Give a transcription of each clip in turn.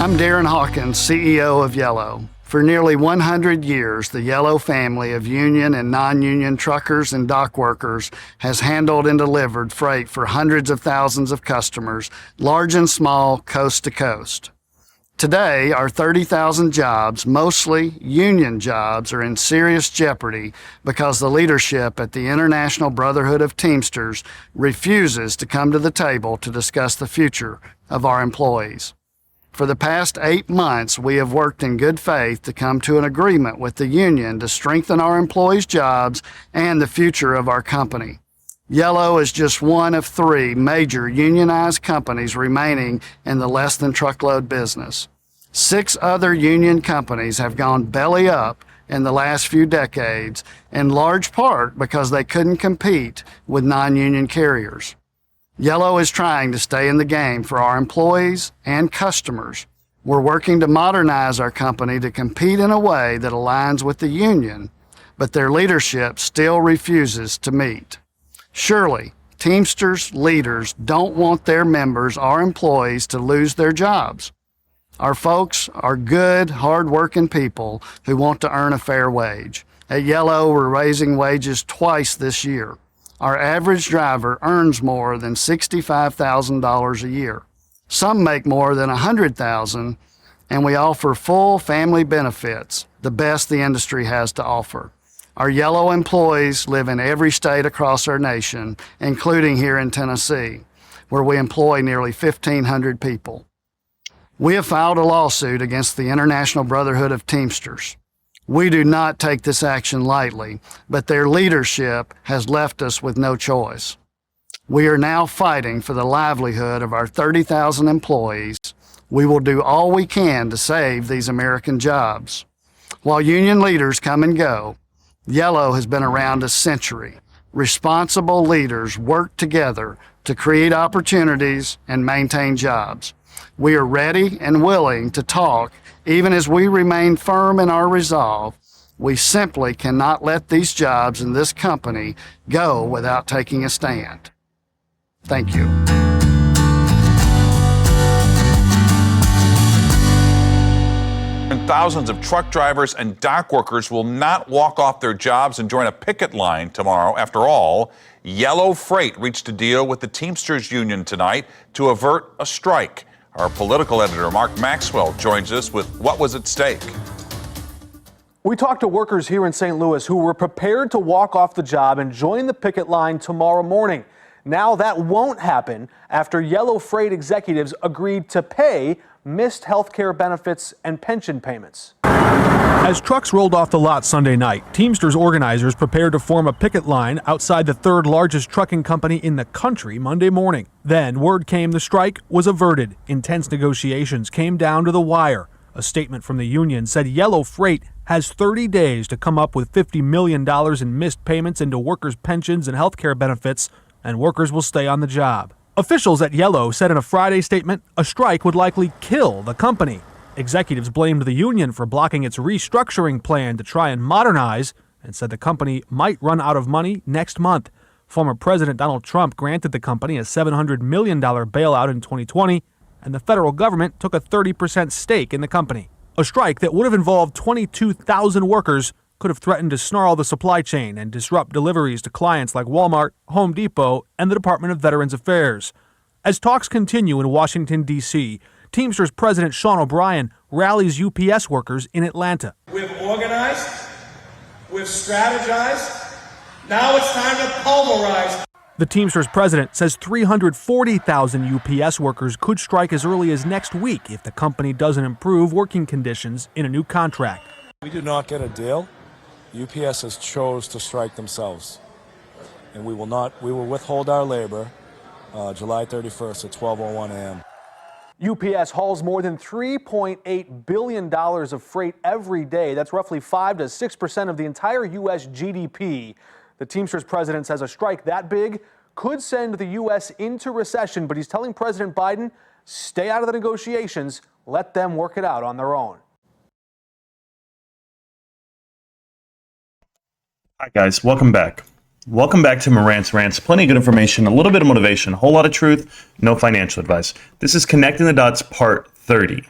I'm Darren Hawkins, CEO of Yellow. For nearly 100 years, the Yellow family of union and non-union truckers and dock workers has handled and delivered freight for hundreds of thousands of customers, large and small, coast to coast. Today, our 30,000 jobs, mostly union jobs, are in serious jeopardy because the leadership at the International Brotherhood of Teamsters refuses to come to the table to discuss the future of our employees. For the past 8 months, we have worked in good faith to come to an agreement with the union to strengthen our employees' jobs and the future of our company. Yellow is just one of 3 major unionized companies remaining in the less-than-truckload business. 6 other union companies have gone belly up in the last few decades, in large part because they couldn't compete with non-union carriers. Yellow is trying to stay in the game for our employees and customers. We're working to modernize our company to compete in a way that aligns with the union, but their leadership still refuses to meet. Surely, Teamsters leaders don't want their members or employees to lose their jobs. Our folks are good, hard-working people who want to earn a fair wage. At Yellow, we're raising wages twice this year. Our average driver earns more than $65,000 a year. Some make more than $100,000, and we offer full family benefits, the best the industry has to offer. Our Yellow employees live in every state across our nation, including here in Tennessee, where we employ nearly 1,500 people. We have filed a lawsuit against the International Brotherhood of Teamsters. We do not take this action lightly, but their leadership has left us with no choice. We are now fighting for the livelihood of our 30,000 employees. We will do all we can to save these American jobs. While union leaders come and go, Yellow has been around a century. Responsible leaders work together to create opportunities and maintain jobs. We are ready and willing to talk, even as we remain firm in our resolve. We simply cannot let these jobs in this company go without taking a stand. Thank you. And thousands of truck drivers and dock workers will not walk off their jobs and join a picket line tomorrow. After all, Yellow Freight reached a deal with the Teamsters Union tonight to avert a strike. Our political editor, Mark Maxwell, joins us with what was at stake. We talked to workers here in St. Louis who were prepared to walk off the job and join the picket line tomorrow morning. Now that won't happen after Yellow Freight executives agreed to pay missed health care benefits and pension payments. As trucks rolled off the lot Sunday night, Teamsters organizers prepared to form a picket line outside the 3rd largest trucking company in the country Monday morning. Then word came the strike was averted. Intense negotiations came down to the wire. A statement from the union said Yellow Freight has 30 days to come up with $50 million in missed payments into workers' pensions and health care benefits, and workers will stay on the job. Officials at Yellow said in a Friday statement a strike would likely kill the company. Executives blamed the union for blocking its restructuring plan to try and modernize and said the company might run out of money next month. Former President Donald Trump granted the company a $700 million bailout in 2020, and the federal government took a 30% stake in the company. A strike that would have involved 22,000 workers could have threatened to snarl the supply chain and disrupt deliveries to clients like Walmart, Home Depot, and the Department of Veterans Affairs. As talks continue in Washington, D.C., Teamsters President Sean O'Brien rallies UPS workers in Atlanta. We've organized, we've strategized, now it's time to pulverize. The Teamsters president says 340,000 UPS workers could strike as early as next week if the company doesn't improve working conditions in a new contract. We did not get a deal. UPS has chose to strike themselves, and we will withhold our labor July 31st at 12:01 a.m. UPS hauls more than $3.8 billion of freight every day. That's roughly 5 to 6% of the entire U.S. GDP. The Teamsters president says a strike that big could send the U.S. into recession, but he's telling President Biden, stay out of the negotiations, let them work it out on their own. Hi guys, welcome back. Welcome back to Marantz Rants. Plenty of good information, a little bit of motivation, a whole lot of truth, no financial advice. This is Connecting the Dots Part 30.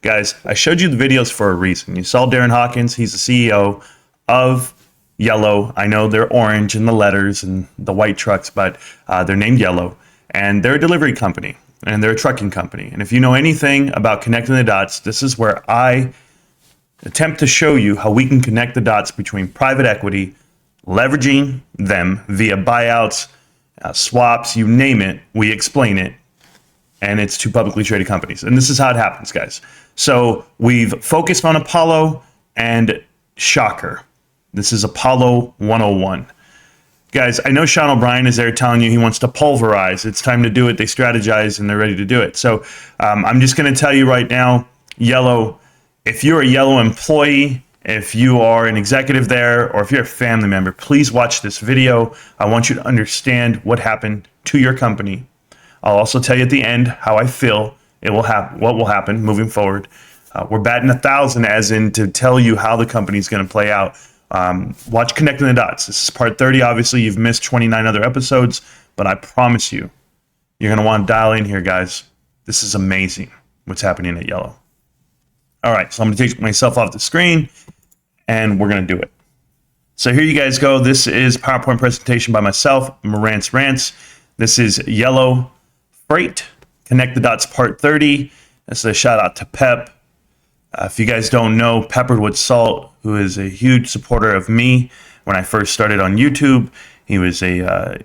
Guys, I showed you the videos for a reason. You saw Darren Hawkins. He's the CEO of Yellow. I know they're orange in the letters and the white trucks, but they're named Yellow. And they're a delivery company, and they're a trucking company. And if you know anything about connecting the dots, this is where I attempt to show you how we can connect the dots between private equity, leveraging them via buyouts, swaps, you name it, we explain it, and it's to publicly traded companies. And this is how it happens, guys. So we've focused on Apollo and Shocker. This is Apollo 101. Guys, I know Sean O'Brien is there telling you he wants to pulverize. It's time to do it. They strategize and they're ready to do it. So I'm just going to tell you right now, Yellow, if you're a Yellow employee, if you are an executive there, or if you're a family member, please watch this video. I want you to understand what happened to your company. I'll also tell you at the end how I feel what will happen moving forward. We're batting 1,000 as in to tell you how the company's going to play out. Watch Connecting the Dots. This is part 30. Obviously, you've missed 29 other episodes, but I promise you, you're going to want to dial in here, guys. This is amazing what's happening at Yellow. All right, so I'm going to take myself off the screen, and we're going to do it. So here you guys go. This is PowerPoint presentation by myself, Marantz Rantz. This is Yellow Freight, Connect the Dots Part 30. This is a shout out to Pep. If you guys don't know, Peppered with Salt, who is a huge supporter of me when I first started on YouTube. He was a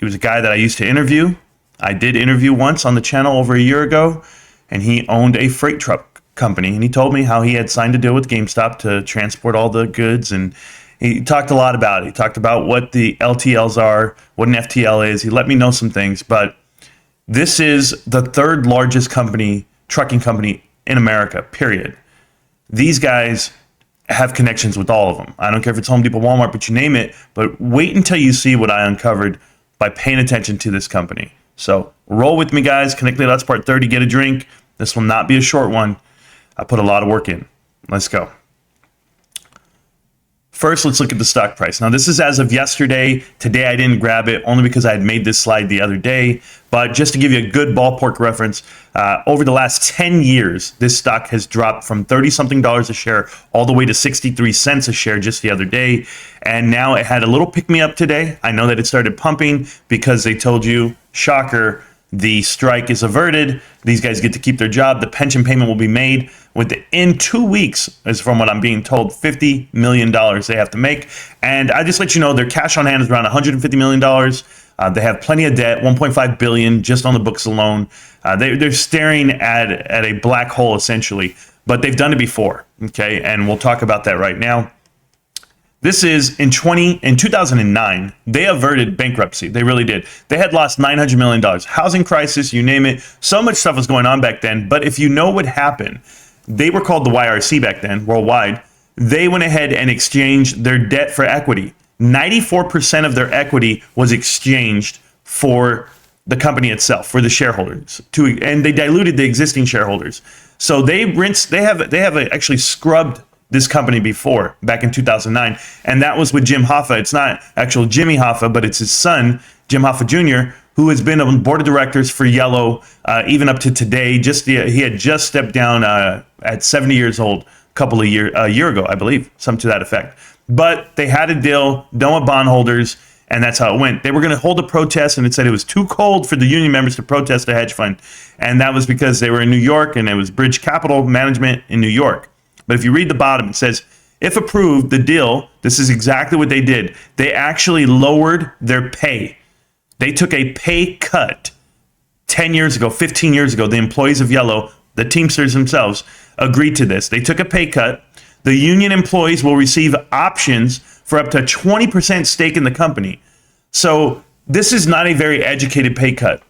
guy that I used to interview. I did interview once on the channel over a year ago, and he owned a freight truck company. And he told me how he had signed a deal with GameStop to transport all the goods. And he talked a lot about it. He talked about what the LTLs are, what an FTL is. He let me know some things, but this is the third largest trucking company in America, period. These guys have connections with all of them. I don't care if it's Home Depot, Walmart, but you name it. But wait until you see what I uncovered by paying attention to this company. So roll with me, guys. Connect the Dots Part 30. Get a drink. This will not be a short one. I put a lot of work in. Let's go. First, let's look at the stock price. Now, this is as of yesterday. Today, I didn't grab it only because I had made this slide the other day. But just to give you a good ballpark reference, over the last 10 years, this stock has dropped from $30-something a share all the way to 63 cents a share just the other day. And now it had a little pick-me-up today. I know that it started pumping because they told you, shocker, the strike is averted. These guys get to keep their job. The pension payment will be made within 2 weeks, is from what I'm being told, $50 million they have to make. And I just let you know their cash on hand is around $150 million. They have plenty of debt, $1.5 billion just on the books alone. They're staring at a black hole, essentially. But they've done it before, okay? And we'll talk about that right now. This is in 2009, they averted bankruptcy. They really did. They had lost $900 million. Housing crisis, you name it. So much stuff was going on back then. But if you know what happened, they were called the YRC back then, worldwide. They went ahead and exchanged their debt for equity. 94% of their equity was exchanged for the company itself, for the shareholders, and they diluted the existing shareholders. So they have actually scrubbed this company before, back in 2009, and that was with Jim Hoffa. It's not actual Jimmy Hoffa, but it's his son, Jim Hoffa Jr., who has been on the board of directors for Yellow even up to today. He had just stepped down at 70 years old a year ago, I believe, something to that effect. But they had a deal, done with bondholders, and that's how it went. They were going to hold a protest, and it said it was too cold for the union members to protest the hedge fund, and that was because they were in New York, and it was Bridge Capital Management in New York. But if you read the bottom, it says, if approved, the deal, this is exactly what they did. They actually lowered their pay. They took a pay cut 10 years ago, 15 years ago. The employees of Yellow, the Teamsters themselves, agreed to this. They took a pay cut. The union employees will receive options for up to 20% stake in the company. So this is not a very educated pay cut.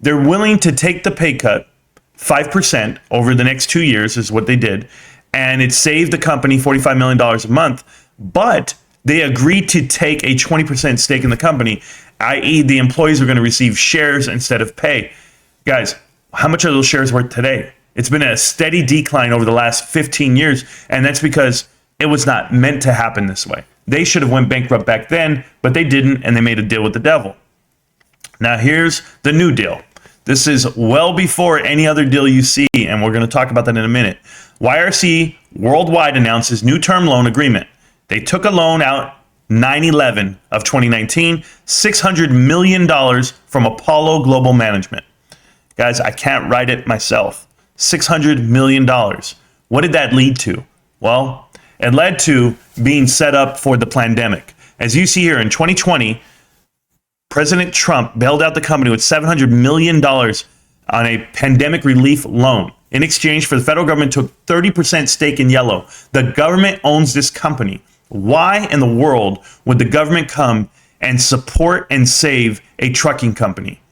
They're willing to take the pay cut, 5% over the next 2 years is what they did. And it saved the company $45 million a month, but they agreed to take a 20% stake in the company, i.e. the employees are going to receive shares instead of pay. Guys, how much are those shares worth today? It's been a steady decline over the last 15 years, and that's because it was not meant to happen this way. They should have went bankrupt back then, but they didn't, and they made a deal with the devil. Now here's the new deal. This is well before any other deal you see, and we're going to talk about that in a minute. YRC Worldwide announces new term loan agreement. They took a loan out 9/11 of 2019, $600 million from Apollo Global Management. Guys, I can't write it myself. $600 million. What did that lead to? Well, it led to being set up for the pandemic. As you see here in 2020, President Trump bailed out the company with $700 million on a pandemic relief loan. In exchange for the federal government took 30% stake in Yellow. The government owns this company. Why in the world would the government come and support and save a trucking company?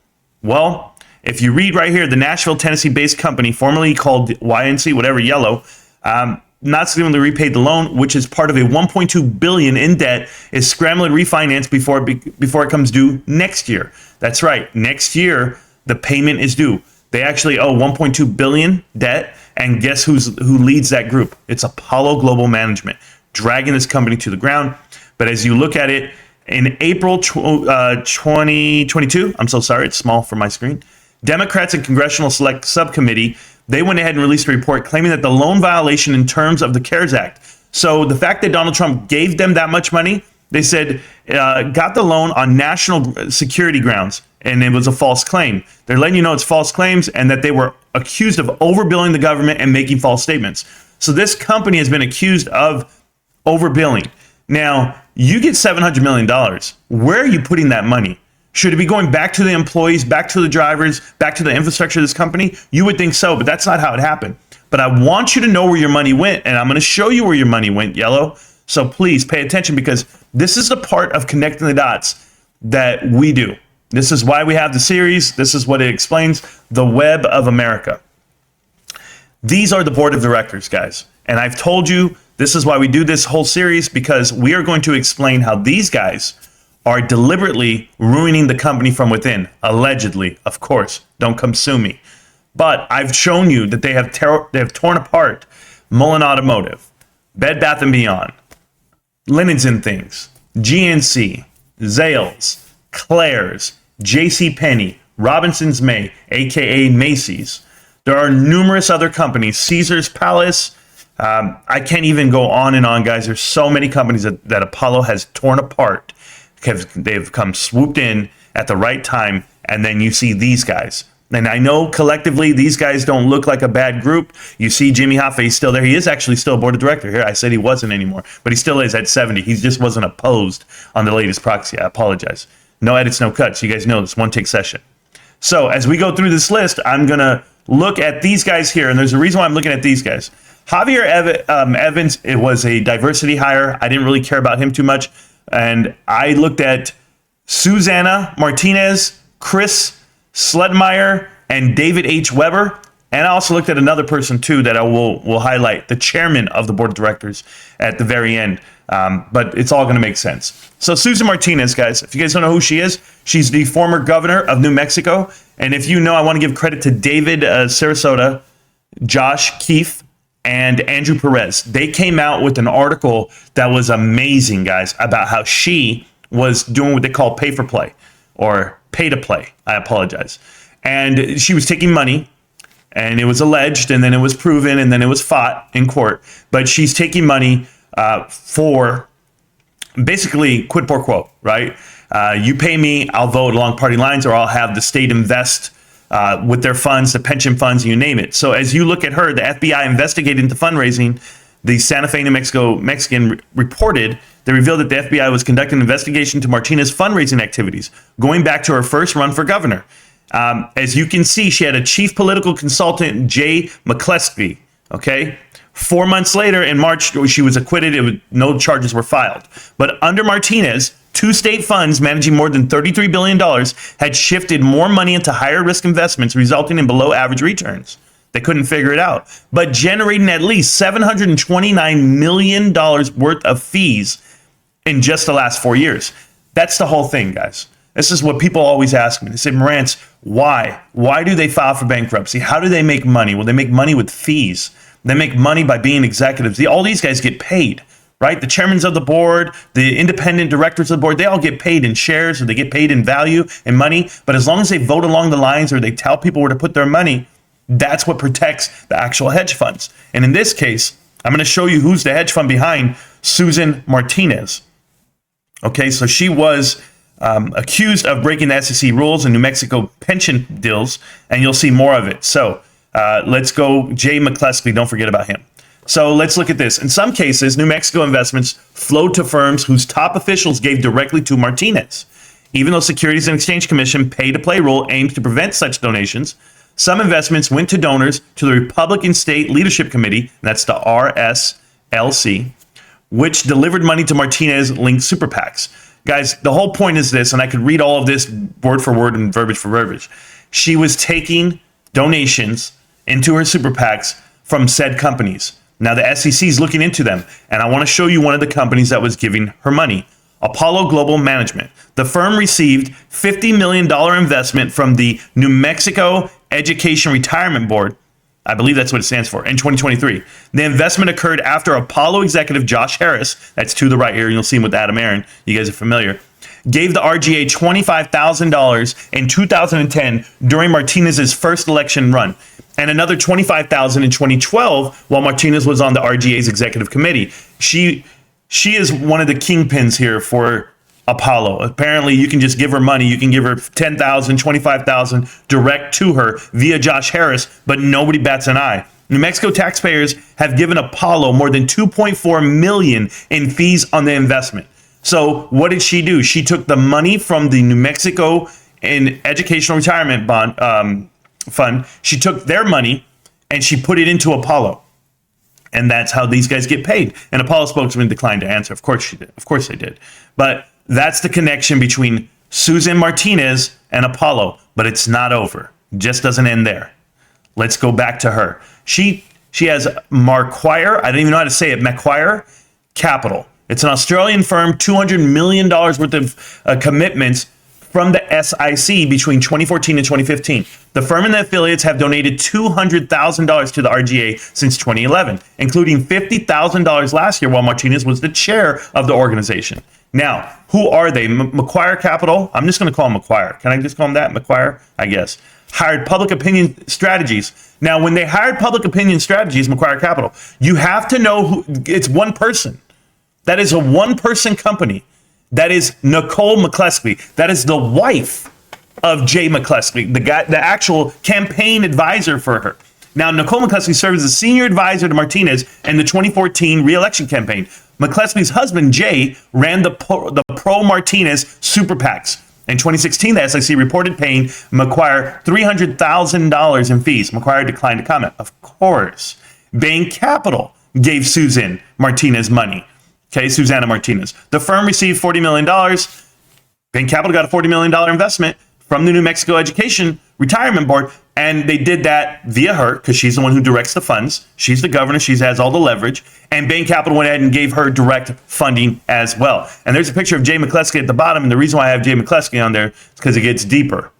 Well, if you read right here, the Nashville, Tennessee-based company, formerly called YNC, whatever, Yellow, not significantly repaid the loan, which is part of a $1.2 billion in debt, is scrambling to refinance before it comes due next year. That's right. Next year, the payment is due. They actually owe $1.2 billion debt, and guess who leads that group? It's Apollo Global Management, dragging this company to the ground. But as you look at it, in April 2022, I'm so sorry, it's small for my screen, Democrats and Congressional Select Subcommittee, they went ahead and released a report claiming that the loan violation in terms of the CARES Act. So the fact that Donald Trump gave them that much money, they said, got the loan on national security grounds, and it was a false claim. They're letting you know it's false claims and that they were accused of overbilling the government and making false statements. So this company has been accused of overbilling. Now, you get $700 million. Where are you putting that money? Should it be going back to the employees, back to the drivers, back to the infrastructure of this company? You would think so, but that's not how it happened. But I want you to know where your money went, and I'm going to show you where your money went, Yellow. So please pay attention, because this is the part of connecting the dots that we do. This is why we have the series. This is what it explains, the web of America. These are the board of directors, guys. And I've told you this is why we do this whole series, because we are going to explain how these guys are deliberately ruining the company from within. Allegedly, of course. Don't come sue me. But I've shown you that they have torn apart Mullen Automotive, Bed Bath & Beyond, Linens and Things, GNC, Zales, Claire's, JCPenney, Robinson's May, a.k.a. Macy's. There are numerous other companies, Caesar's Palace. I can't even go on and on, guys. There's so many companies that Apollo has torn apart. They've come swooped in at the right time, and then you see these guys. And I know collectively these guys don't look like a bad group. You see Jimmy Hoffa, he's still there. He is actually still a board of director here. I said he wasn't anymore, but he still is at 70. He just wasn't opposed on the latest proxy. I apologize. No edits, no cuts. You guys know this one-take session. So as we go through this list, I'm going to look at these guys here, and there's a reason why I'm looking at these guys. Javier Evans, it was a diversity hire. I didn't really care about him too much. And I looked at Susana Martinez, Chris Sledmeyer, and David H. Weber. And I also looked at another person, too, that I will highlight, the chairman of the board of directors at the very end. But it's all going to make sense. So Susan Martinez, guys, if you guys don't know who she is, she's the former governor of New Mexico. And if you know, I want to give credit to David Sarasota, Josh Keefe, and Andrew Perez. They came out with an article that was amazing, guys, about how she was doing what they call pay for play, or pay to play. I apologize. And she was taking money, and it was alleged, and then it was proven, and then it was fought in court. But she's taking money for basically quid pro quo, right? You pay me, I'll vote along party lines, or I'll have the state invest with their funds, the pension funds, you name it. So as you look at her, the FBI investigated into fundraising. The Santa Fe, New Mexico Mexican reported, they revealed that the FBI was conducting an investigation to Martinez's fundraising activities, going back to her first run for governor. As you can see, she had a chief political consultant, Jay McCleskey, okay? 4 months later, in March, she was acquitted. No charges were filed. But under Martinez, two state funds managing more than $33 billion had shifted more money into higher risk investments, resulting in below average returns. They couldn't figure it out, but generating at least $729 million worth of fees in just the last 4 years. That's the whole thing, guys. This is what people always ask me. They say, Marantz, why? Why do they file for bankruptcy? How do they make money? Well, they make money with fees. They make money by being executives. All these guys get paid, right? The chairmen of the board, the independent directors of the board, they all get paid in shares or they get paid in value and money. But as long as they vote along the lines or they tell people where to put their money, that's what protects the actual hedge funds. And in this case, I'm going to show you who's the hedge fund behind Susan Martinez. Okay, so she was accused of breaking the SEC rules and New Mexico pension deals, and you'll see more of it. So let's go Jay McCleskey. Don't forget about him. So let's look at this. In some cases, New Mexico investments flowed to firms whose top officials gave directly to Martinez. Even though Securities and Exchange Commission pay-to-play rule aims to prevent such donations, some investments went to donors to the Republican State Leadership Committee, that's the RSLC, which delivered money to Martinez-linked super PACs. Guys, the whole point is this, and I could read all of this word for word and verbiage for verbiage. She was taking donations into her super PACs from said companies. Now, the SEC is looking into them, and I want to show you one of the companies that was giving her money. Apollo Global Management. The firm received $50 million investment from the New Mexico Education Retirement Board, I believe that's what it stands for, in 2023. The investment occurred after Apollo executive Josh Harris, that's to the right here, you'll see him with Adam Aaron, you guys are familiar, gave the RGA $25,000 in 2010 during Martinez's first election run, and another $25,000 in 2012 while Martinez was on the RGA's executive committee. She is one of the kingpins here for Apollo. Apparently, you can just give her money. You can give her $10,000, $25,000 direct to her via Josh Harris, but nobody bats an eye. New Mexico taxpayers have given Apollo more than $2.4 million in fees on the investment. So what did she do? She took the money from the New Mexico Educational Retirement Fund. She took their money and she put it into Apollo. And that's how these guys get paid. And Apollo spokesman declined to answer. Of course she did. Of course they did. But that's the connection between Susan Martinez and Apollo. But it's not over. It just doesn't end there. Let's go back to her. She has Macquarie, I don't even know how to say it, Macquarie Capital. It's an Australian firm, $200 million worth of commitments from the SIC between 2014 and 2015. The firm and the affiliates have donated $200,000 to the RGA since 2011, including $50,000 last year while Martinez was the chair of the organization. Now, who are they? Macquarie Capital, I'm just going to call them Macquarie. Can I just call them that? Macquarie, I guess. Hired Public Opinion Strategies. Now, when they hired Public Opinion Strategies, Macquarie Capital, you have to know who, it's one person. That is a one-person company. That is Nicole McCleskey. That is the wife of Jay McCleskey, the guy, the actual campaign advisor for her. Now, Nicole McCleskey served as a senior advisor to Martinez in the 2014 re-election campaign. McCleskey's husband, Jay, ran the pro-Martinez super PACs. In 2016, the SIC reported paying Macquarie $300,000 in fees. Macquarie declined to comment. Of course. Bain Capital gave Susan Martinez money. Okay, Susanna Martinez. The firm received $40 million. Bain Capital got a $40 million investment from the New Mexico Education Retirement Board, and they did that via her because she's the one who directs the funds. She's the governor. She has all the leverage. And Bain Capital went ahead and gave her direct funding as well. And there's a picture of Jay McCleskey at the bottom, and the reason why I have Jay McCleskey on there is because it gets deeper.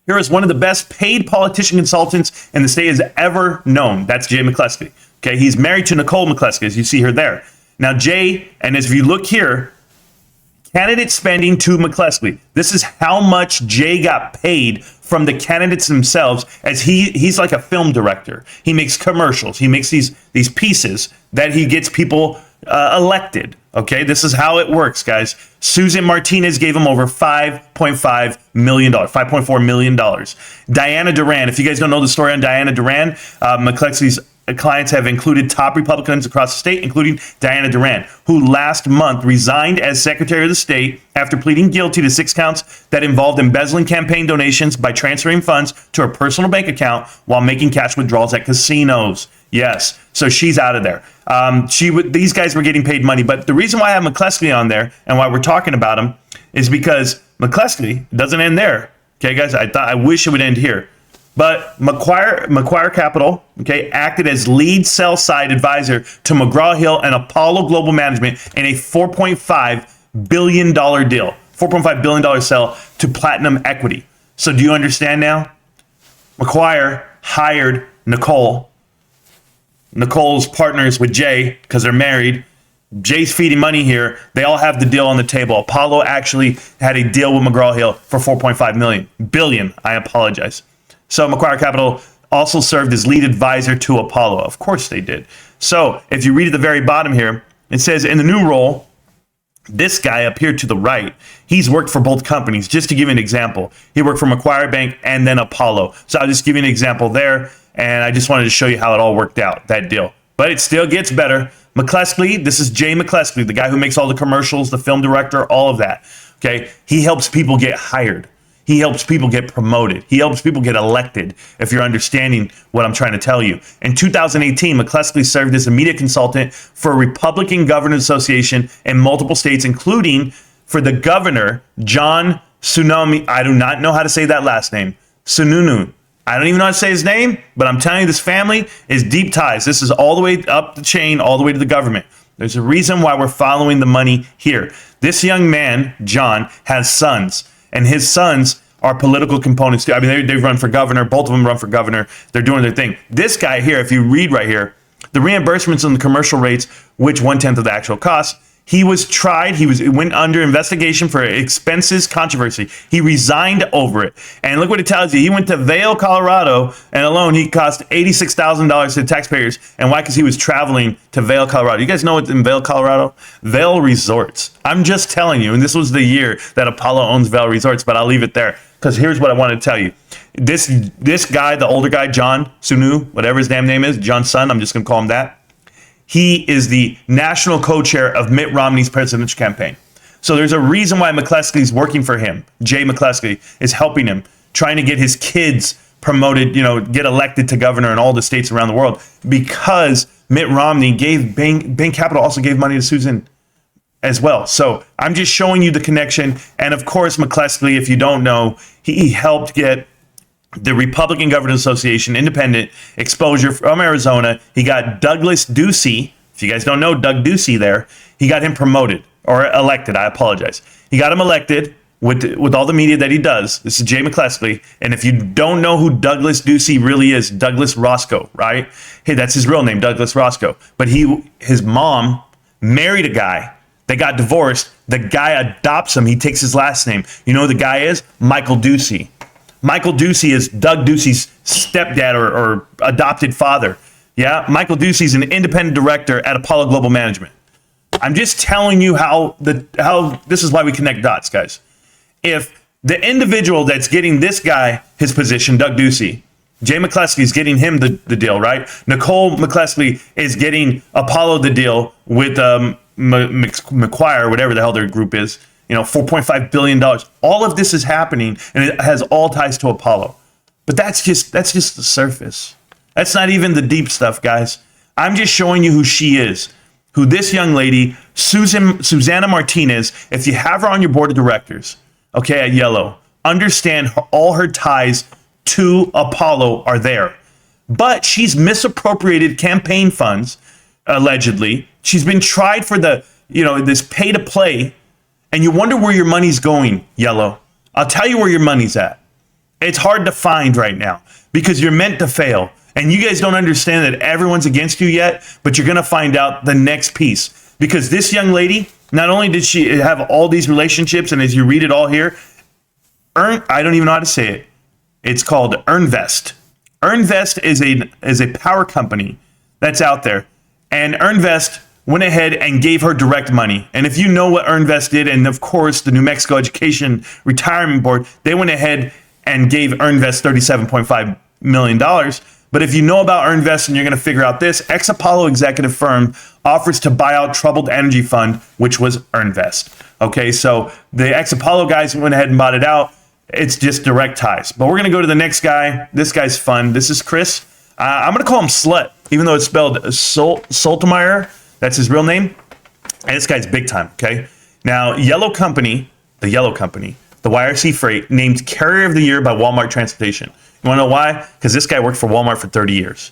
Here is one of the best paid politician consultants in the state has ever known. That's Jay McCleskey. Okay, he's married to Nicole McCleskey, as you see her there. Now, Jay, and as you look here, candidate spending to McCleskey. This is how much Jay got paid from the candidates themselves, as he's like a film director. He makes commercials. He makes these pieces that he gets people elected. Okay, this is how it works, guys. Susan Martinez gave him over $5.5 million, $5.4 million. Diana Duran, if you guys don't know the story on Diana Duran, McCleskey's clients have included top Republicans across the state, including Diana Duran, who last month resigned as Secretary of the State after pleading guilty to 6 counts that involved embezzling campaign donations by transferring funds to her personal bank account while making cash withdrawals at casinos. Yes, so she's out of there. These guys were getting paid money, but the reason why I have McCleskey on there and why we're talking about him is because McCleskey doesn't end there. Okay, guys, I wish it would end here. But Macquarie Capital, okay, acted as lead sell-side advisor to McGraw-Hill and Apollo Global Management in a $4.5 billion deal, $4.5 billion sell to Platinum Equity. So do you understand now? Macquarie hired Nicole. Nicole's partners with Jay because they're married. Jay's feeding money here. They all have the deal on the table. Apollo actually had a deal with McGraw-Hill for $4.5 billion. I apologize. So Macquarie Capital also served as lead advisor to Apollo. Of course they did. So if you read at the very bottom here, it says in the new role, this guy up here to the right, he's worked for both companies. Just to give you an example, he worked for Macquarie Bank and then Apollo. So I'll just give you an example there. And I just wanted to show you how it all worked out, that deal. But it still gets better. McCleskey, this is Jay McCleskey, the guy who makes all the commercials, the film director, all of that. Okay, he helps people get hired. He helps people get promoted. He helps people get elected, if you're understanding what I'm trying to tell you. In 2018, McCleskey served as a media consultant for a Republican Governors Association in multiple states, including for the governor, John Sununu. I do not know how to say that last name. Sununu. I don't even know how to say his name, but I'm telling you, this family is deep ties. This is all the way up the chain, all the way to the government. There's a reason why we're following the money here. This young man, John, has sons, and his sons are political components too. I mean, they run for governor. Both of them run for governor. They're doing their thing. This guy here, if you read right here, the reimbursements on the commercial rates, which 1/10 of the actual cost, he was tried. He went under investigation for expenses controversy. He resigned over it. And look what it tells you. He went to Vail, Colorado, and alone he cost $86,000 to the taxpayers. And why? Because he was traveling to Vail, Colorado. You guys know what's in Vail, Colorado? Vail Resorts. I'm just telling you, and this was the year that Apollo owns Vail Resorts, but I'll leave it there. Because here's what I want to tell you. This guy, the older guy, John Sununu, whatever his damn name is, John's son, I'm just going to call him that. He is the national co-chair of Mitt Romney's presidential campaign. So there's a reason why McCleskey's working for him. Jay McCleskey is helping him, trying to get his kids promoted, get elected to governor in all the states around the world, because Mitt Romney gave Bain Capital also gave money to Susan as well. So I'm just showing you the connection. And of course, McCleskey, if you don't know, he helped get the Republican Governors Association independent exposure from Arizona. He got Douglas Ducey. If you guys don't know Doug Ducey there, he got him promoted or elected. I apologize. He got him elected with all the media that he does. This is Jay McCleskey. And if you don't know who Douglas Ducey really is, Douglas Roscoe, right? Hey, that's his real name, Douglas Roscoe. But his mom married a guy. They got divorced. The guy adopts him. He takes his last name. You know who the guy is? Michael Ducey. Michael Ducey is Doug Ducey's stepdad or adopted father. Yeah, Michael Ducey is an independent director at Apollo Global Management. I'm just telling you how this is why we connect dots, guys. If the individual that's getting this guy his position, Doug Ducey, Jay McCleskey is getting him the deal, right? Nicole McCleskey is getting Apollo the deal with McQuire, whatever the hell their group is. $4.5 billion. All of this is happening, and it has all ties to Apollo. But that's just the surface. That's not even the deep stuff, guys. I'm just showing you who she is, who this young lady, Susanna Martinez, if you have her on your board of directors, okay, at Yellow, understand all her ties to Apollo are there. But she's misappropriated campaign funds, allegedly. She's been tried for this pay to play. And you wonder where your money's going, Yellow. I'll tell you where your money's at. It's hard to find right now because you're meant to fail. And you guys don't understand that everyone's against you yet, but you're going to find out the next piece. Because this young lady, not only did she have all these relationships, and as you read it all here, I don't even know how to say it. It's called Earnvest. Earnvest is a power company that's out there. And Earnvest went ahead and gave her direct money. And if you know what Earnvest did, and of course the New Mexico Education Retirement Board, they went ahead and gave Earnvest $37.5 million. But if you know about Earnvest and you're going to figure out this, ex-Apollo executive firm offers to buy out troubled energy fund, which was Earnvest. Okay, so the ex-Apollo guys went ahead and bought it out. It's just direct ties. But we're going to go to the next guy. This guy's fun. This is Chris. I'm going to call him Slut, even though it's spelled Soltemeyer. That's his real name. And this guy's big time, okay? Now, the Yellow Company, the YRC Freight, named Carrier of the Year by Walmart Transportation. You want to know why? Because this guy worked for Walmart for 30 years.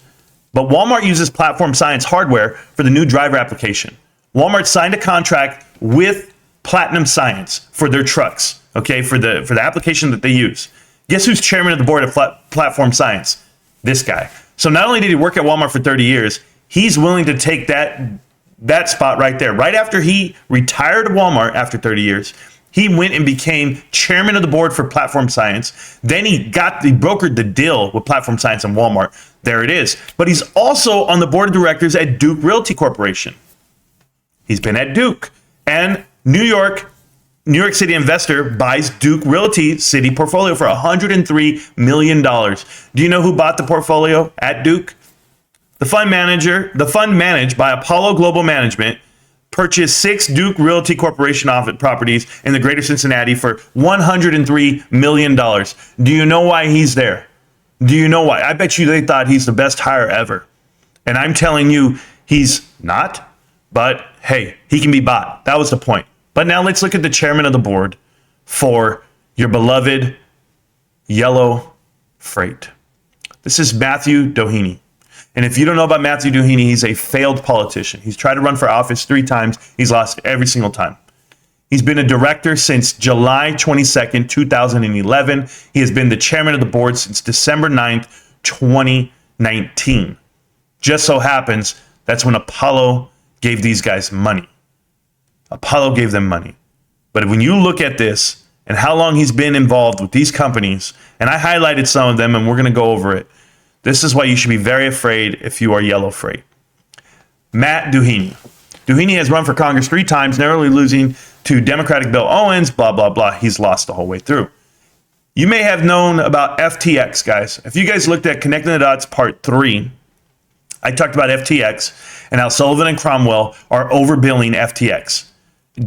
But Walmart uses Platform Science hardware for the new driver application. Walmart signed a contract with Platinum Science for their trucks, okay, for the application that they use. Guess who's chairman of the board of Platform Science? This guy. So not only did he work at Walmart for 30 years, he's willing to take that that spot right there. Right after he retired at Walmart after 30 years, he went and became chairman of the board for Platform Science. Then he brokered the deal with Platform Science and Walmart. There it is. But he's also on the board of directors at Duke Realty Corporation. He's been at Duke. And New York City investor buys Duke Realty City portfolio for $103 million. Do you know who bought the portfolio at Duke? The fund managed by Apollo Global Management purchased 6 Duke Realty Corporation office properties in the greater Cincinnati for $103 million. Do you know why he's there? Do you know why? I bet you they thought he's the best hire ever. And I'm telling you, he's not. But hey, he can be bought. That was the point. But now let's look at the chairman of the board for your beloved Yellow Freight. This is Matthew Doheny. And if you don't know about Matthew Doheny, he's a failed politician. He's tried to run for office 3 times. He's lost every single time. He's been a director since July 22nd, 2011. He has been the chairman of the board since December 9th, 2019. Just so happens that's when Apollo gave these guys money. Apollo gave them money. But when you look at this and how long he's been involved with these companies, and I highlighted some of them and we're going to go over it, this is why you should be very afraid if you are Yellow Freight. Matt Doheny. Doheny has run for Congress 3 times, narrowly losing to Democratic Bill Owens, blah, blah, blah. He's lost the whole way through. You may have known about FTX, guys. If you guys looked at Connecting the Dots Part 3, I talked about FTX and how Sullivan and Cromwell are overbilling FTX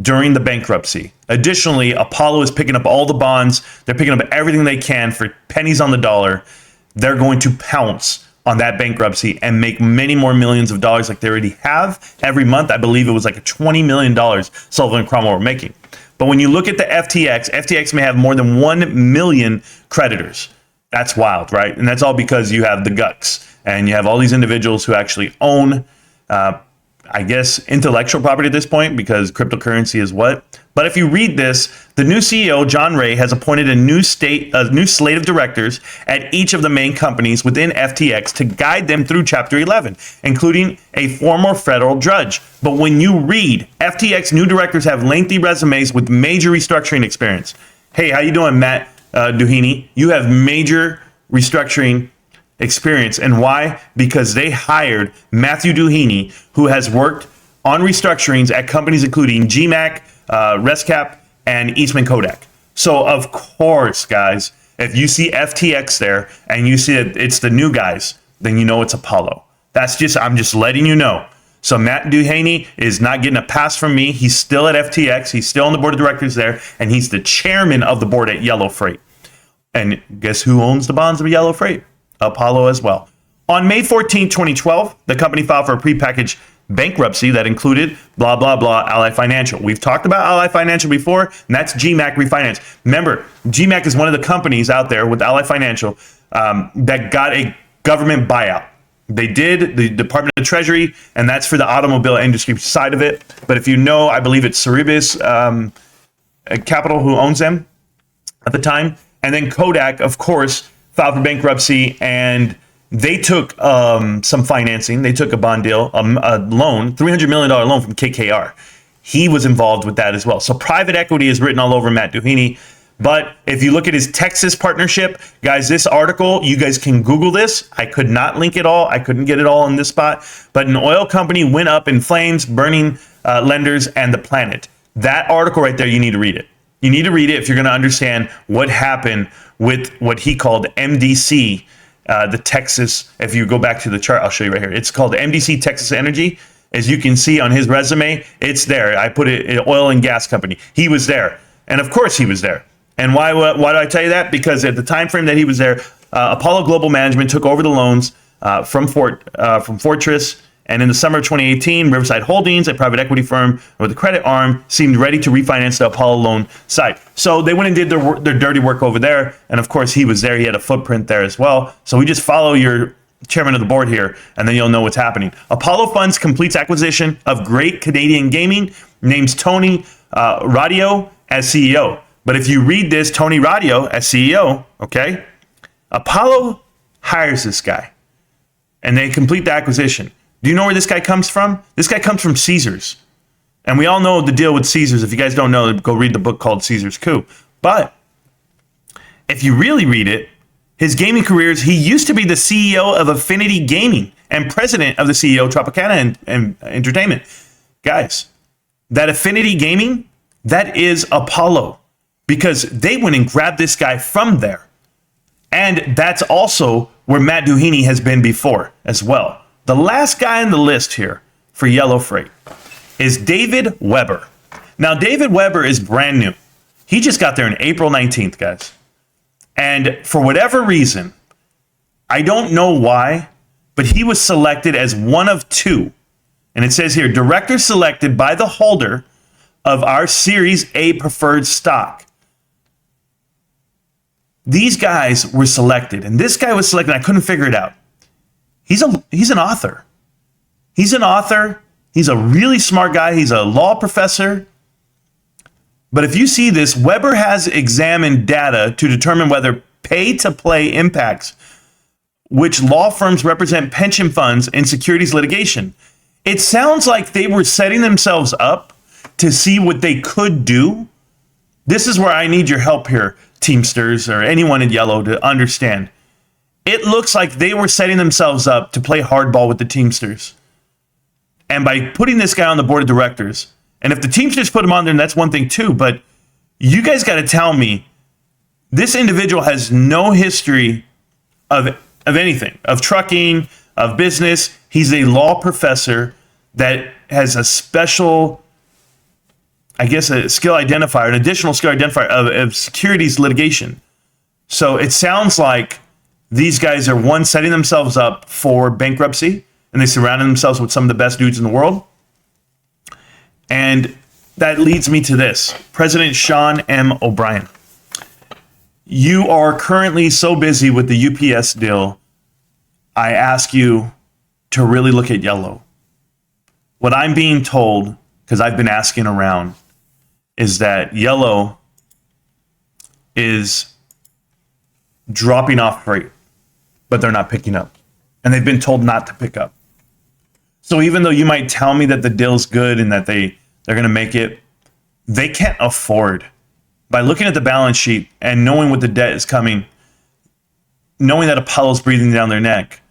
during the bankruptcy. Additionally, Apollo is picking up all the bonds. They're picking up everything they can for pennies on the dollar. They're going to pounce on that bankruptcy and make many more millions of dollars like they already have every month. I believe it was like $20 million Sullivan and Cromwell were making. But when you look at the FTX may have more than 1 million creditors. That's wild, right? And that's all because you have the GUCs and you have all these individuals who actually own, I guess, intellectual property at this point, because cryptocurrency is what. But if you read this, the new CEO, John Ray, has appointed a new slate of directors at each of the main companies within FTX to guide them through Chapter 11, including a former federal judge. But when you read, FTX new directors have lengthy resumes with major restructuring experience. Hey, how you doing, Matt Doheny? You have major restructuring experience. And why? Because they hired Matthew Doheny, who has worked on restructurings at companies including GMAC, Rescap, and Eastman Kodak. So of course, guys, if you see FTX there and you see that it's the new guys, then you know it's Apollo. I'm just letting you know. So Matt Doheny is not getting a pass from me. He's still at FTX. He's still on the board of directors there, and he's the chairman of the board at Yellow Freight. And guess who owns the bonds of Yellow Freight? Apollo as well. On May 14, 2012, the company filed for a prepackaged bankruptcy that included blah, blah, blah, Ally Financial. We've talked about Ally Financial before, and that's GMAC Refinance. Remember, GMAC is one of the companies out there with Ally Financial that got a government buyout. They did, the Department of Treasury, and that's for the automobile industry side of it. But if you know, I believe it's Cerberus Capital who owns them at the time. And then Kodak, of course, filed for bankruptcy, and they took some financing. They took a bond deal, a loan, $300 million loan from KKR. He was involved with that as well. So private equity is written all over Matt Doheny. But if you look at his Texas partnership, guys, this article, you guys can Google this. I could not link it all. I couldn't get it all in this spot. But an oil company went up in flames, burning lenders and the planet. That article right there, you need to read it. You need to read it if you're going to understand what happened with what he called MDC, the Texas. If you go back to the chart, I'll show you right here. It's called MDC Texas Energy. As you can see on his resume, it's there. I put it in oil and gas company. He was there. And of course he was there. And why do I tell you that? Because at the time frame that he was there, Apollo Global Management took over the loans from Fortress. And in the summer of 2018, Riverside Holdings, a private equity firm with a credit arm, seemed ready to refinance the Apollo loan side. So they went and did their dirty work over there. And of course, he was there. He had a footprint there as well. So we just follow your chairman of the board here, and then you'll know what's happening. Apollo Funds completes acquisition of Great Canadian Gaming, names Tony Radio as CEO. But if you read this, Tony Radio as CEO, okay, Apollo hires this guy, and they complete the acquisition. Do you know where this guy comes from? This guy comes from Caesars. And we all know the deal with Caesars. If you guys don't know, go read the book called Caesar's Coup. But if you really read it, his gaming careers, he used to be the CEO of Affinity Gaming and president of the CEO Tropicana and Entertainment. Guys, that Affinity Gaming, that is Apollo, because they went and grabbed this guy from there. And that's also where Matt Duhaney has been before as well. The last guy on the list here for Yellow Freight is David Weber. Now, David Weber is brand new. He just got there on April 19th, guys. And for whatever reason, I don't know why, but he was selected as one of two. And it says here, director selected by the holder of our Series A preferred stock. These guys were selected, and this guy was selected. I couldn't figure it out. He's an author. He's an author. He's a really smart guy. He's a law professor. But if you see this, Weber has examined data to determine whether pay-to-play impacts which law firms represent pension funds in securities litigation. It sounds like they were setting themselves up to see what they could do. This is where I need your help here, Teamsters or anyone in yellow, to understand. It looks like they were setting themselves up to play hardball with the Teamsters. And by putting this guy on the board of directors, and if the Teamsters put him on there, that's one thing too, but you guys got to tell me this individual has no history of anything, of trucking, of business. He's a law professor that has a special, I guess, a skill identifier, an additional skill identifier of securities litigation. So it sounds like these guys are, one, setting themselves up for bankruptcy, and they surrounded themselves with some of the best dudes in the world. And that leads me to this. President Sean M. O'Brien. You are currently so busy with the UPS deal, I ask you to really look at yellow. What I'm being told, because I've been asking around, is that yellow is dropping off freight, but they're not picking up. And they've been told not to pick up. So even though you might tell me that the deal's good and that they're going to make it, they can't afford, by looking at the balance sheet and knowing what the debt is coming, knowing that Apollo's breathing down their neck,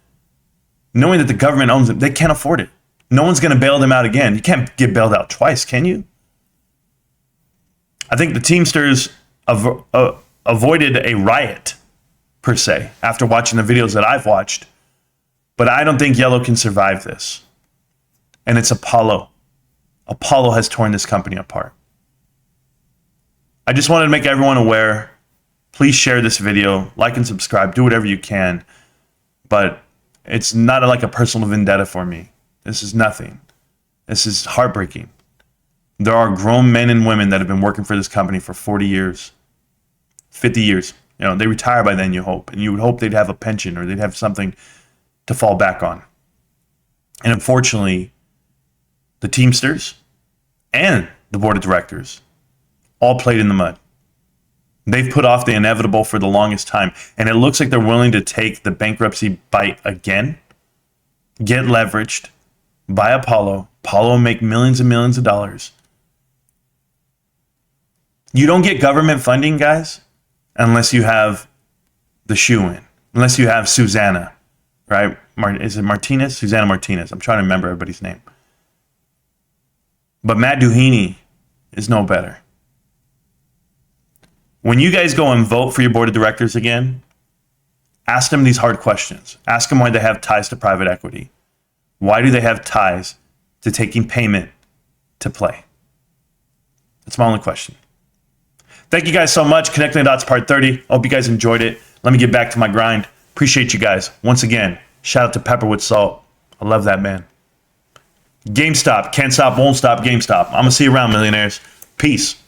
knowing that the government owns them, they can't afford it. No one's going to bail them out again. You can't get bailed out twice, can you? I think the Teamsters avoided a riot, per se, after watching the videos that I've watched. But I don't think yellow can survive this. And it's Apollo. Apollo has torn this company apart. I just wanted to make everyone aware. Please share this video, like and subscribe, do whatever you can. But it's not like a personal vendetta for me. This is nothing. This is heartbreaking. There are grown men and women that have been working for this company for 40 years, 50 years. You know, they retire by then, you hope. And you would hope they'd have a pension or they'd have something to fall back on. And unfortunately, the Teamsters and the board of directors all played in the mud. They've put off the inevitable for the longest time. And it looks like they're willing to take the bankruptcy bite again, get leveraged by Apollo. Apollo will make millions and millions of dollars. You don't get government funding, guys, unless you have the shoe-in, unless you have Susanna, right? Is it Martinez? Susanna Martinez. I'm trying to remember everybody's name. But Matt Duhaney is no better. When you guys go and vote for your board of directors again, ask them these hard questions. Ask them why they have ties to private equity. Why do they have ties to taking payment to play? That's my only question. Thank you guys so much. Connecting the Dots Part 30. I hope you guys enjoyed it. Let me get back to my grind. Appreciate you guys. Once again, shout out to Pepper with Salt. I love that man. GameStop. Can't stop, won't stop. GameStop. I'm going to see you around, millionaires. Peace.